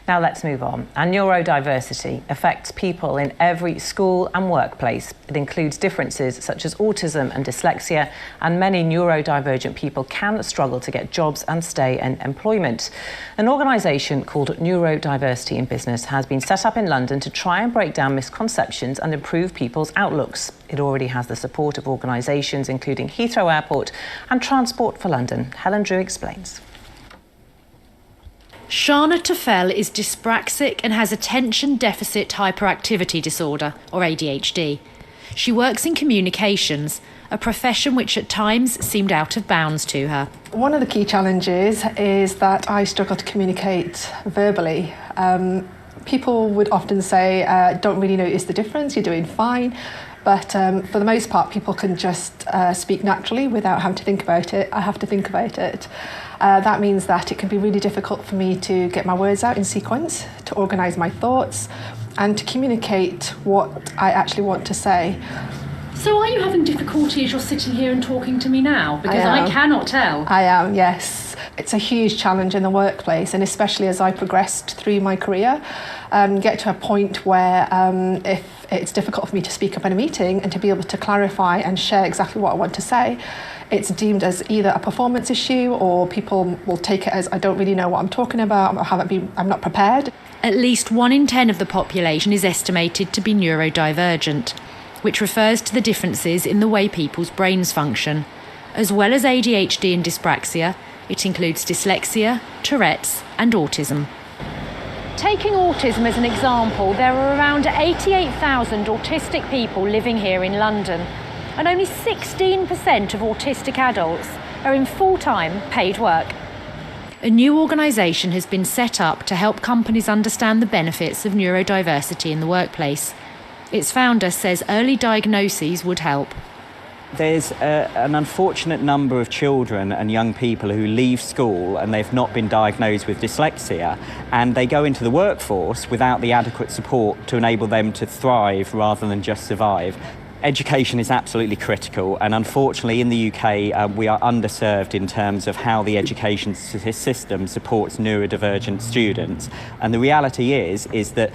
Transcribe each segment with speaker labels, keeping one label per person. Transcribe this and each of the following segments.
Speaker 1: Now let's move on. And neurodiversity affects people in every school and workplace. It includes differences such as autism and dyslexia, and many neurodivergent people can struggle to get jobs and stay in employment. An organisation called Neurodiversity in Business has been set up in London to try and break down misconceptions and improve people's outlooks. It already has the support of organisations including Heathrow Airport and Transport for London. Helen Drew explains.
Speaker 2: Shana Tafel is dyspraxic and has attention deficit hyperactivity disorder, or ADHD. She works in communications, a profession which at times seemed out of bounds to her.
Speaker 3: One of the key challenges is that I struggle to communicate verbally. People would often say, don't really notice the difference, you're doing fine. But for the most part, people can just speak naturally without having to think about it. I have to think about it. That means that it can be really difficult for me to get my words out in sequence, to organise my thoughts, and to communicate what I actually want to say.
Speaker 2: So are you having difficulty as you're sitting here and talking to me now? Because I cannot tell.
Speaker 3: I am, yes. It's a huge challenge in the workplace, and especially as I progressed through my career, get to a point where if it's difficult for me to speak up in a meeting and to be able to clarify and share exactly what I want to say, it's deemed as either a performance issue or people will take it as I don't really know what I'm talking about, I'm not prepared.
Speaker 2: At least 1 in 10 of the population is estimated to be neurodivergent, which refers to the differences in the way people's brains function. As well as ADHD and dyspraxia, it includes dyslexia, Tourette's and autism. Taking autism as an example, there are around 88,000 autistic people living here in London, and only 16% of autistic adults are in full-time paid work. A new organisation has been set up to help companies understand the benefits of neurodiversity in the workplace. Its founder says early diagnoses would help.
Speaker 4: There's an unfortunate number of children and young people who leave school and they've not been diagnosed with dyslexia, and they go into the workforce without the adequate support to enable them to thrive rather than just survive. Education is absolutely critical, and unfortunately in the UK we are underserved in terms of how the education system supports neurodivergent students. And the reality is that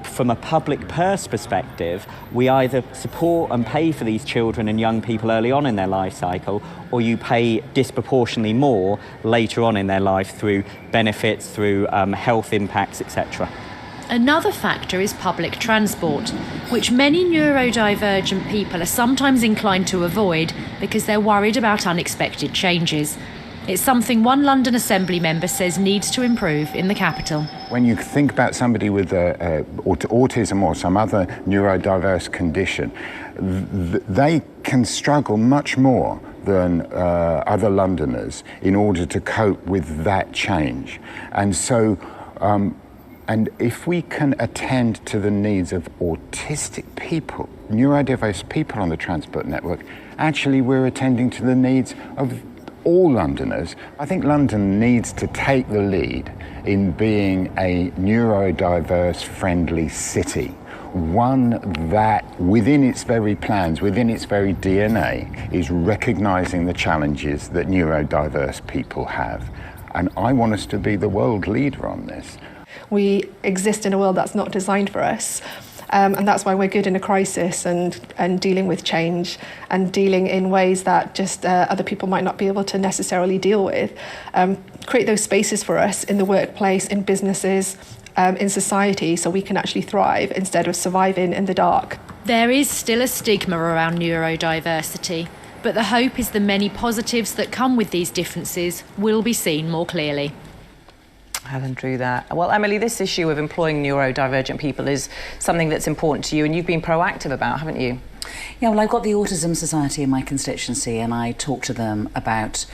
Speaker 4: from a public purse perspective, we either support and pay for these children and young people early on in their life cycle, or you pay disproportionately more later on in their life through benefits, through health impacts, etc.
Speaker 2: Another factor is public transport, which many neurodivergent people are sometimes inclined to avoid because they're worried about unexpected changes. It's something one London Assembly member says needs to improve in the capital.
Speaker 5: When you think about somebody with autism or some other neurodiverse condition, they can struggle much more than other Londoners in order to cope with that change. And so, and if we can attend to the needs of autistic people, neurodiverse people on the transport network, actually we're attending to the needs of all Londoners. I think London needs to take the lead in being a neurodiverse friendly city, one that within its very plans, within its very DNA, is recognising the challenges that neurodiverse people have. And I want us to be the world leader on this.
Speaker 3: We exist in a world that's not designed for us. And that's why we're good in a crisis and dealing with change and dealing in ways that just other people might not be able to necessarily deal with. Create those spaces for us in the workplace, in businesses, in society, so we can actually thrive instead of surviving in the dark.
Speaker 2: There is still a stigma around neurodiversity, but the hope is the many positives that come with these differences will be seen more clearly.
Speaker 1: Helen Drew there. Well, Emily, this issue of employing neurodivergent people is something that's important to you and you've been proactive about, haven't you?
Speaker 6: Yeah, well, I've got the Autism Society in my constituency and I talked to them about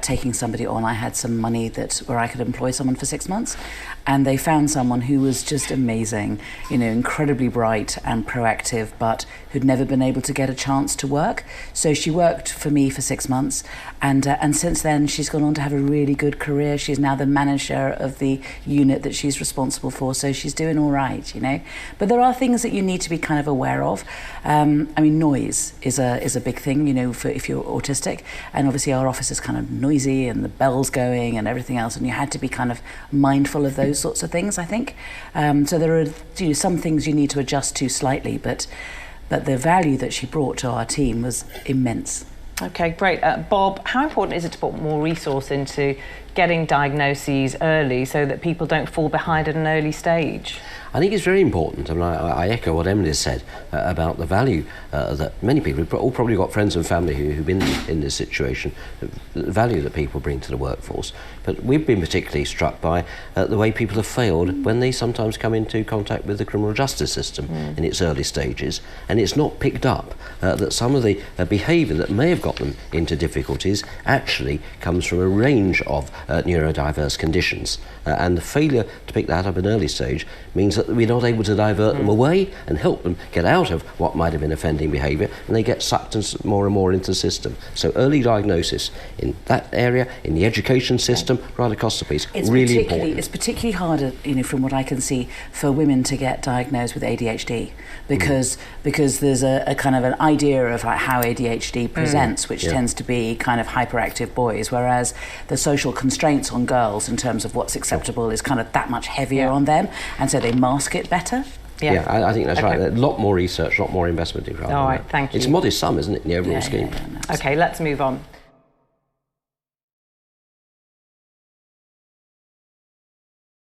Speaker 6: taking somebody on. I had some money where I could employ someone for 6 months, and they found someone who was just amazing, you know, incredibly bright and proactive, but who'd never been able to get a chance to work. So she worked for me for 6 months, and since then she's gone on to have a really good career. She's now the manager of the unit that she's responsible for, so she's doing all right, you know. But there are things that you need to be kind of aware of. I mean, noise is a big thing, you know, for if you're autistic. And obviously our office is kind of noisy and the bells going and everything else, and you had to be kind of mindful of those sorts of things, I think. So there are, you know, some things you need to adjust to slightly, but the value that she brought to our team was immense.
Speaker 1: Okay, great. Bob, how important is it to put more resource into getting diagnoses early so that people don't fall behind at an early stage?
Speaker 7: I think it's very important. I mean, I echo what Emily has said about the value that many people, who've all probably got friends and family who've been in this situation, the value that people bring to the workforce. But we've been particularly struck by the way people have failed when they sometimes come into contact with the criminal justice system in its early stages, and it's not picked up that some of the behaviour that may have got them into difficulties actually comes from a range of neurodiverse conditions. And the failure to pick that up at an early stage means that we're not able to divert them away and help them get out of what might have been offending behaviour, and they get sucked more and more into the system. So early diagnosis in that area, in the education system, right across the piece, really important.
Speaker 6: It's particularly hard, you know, from what I can see, for women to get diagnosed with ADHD, because there's a kind of an idea of like how ADHD presents, which tends to be kind of hyperactive boys, whereas the social constraints on girls in terms of what's acceptable is kind of that much heavier on them, and so they mask it better.
Speaker 7: Yeah, I think that's right. A lot more research, a lot more investment in.
Speaker 1: All right, thank you.
Speaker 7: It's a modest sum, isn't it, in the overall scheme?
Speaker 1: Okay, let's move on.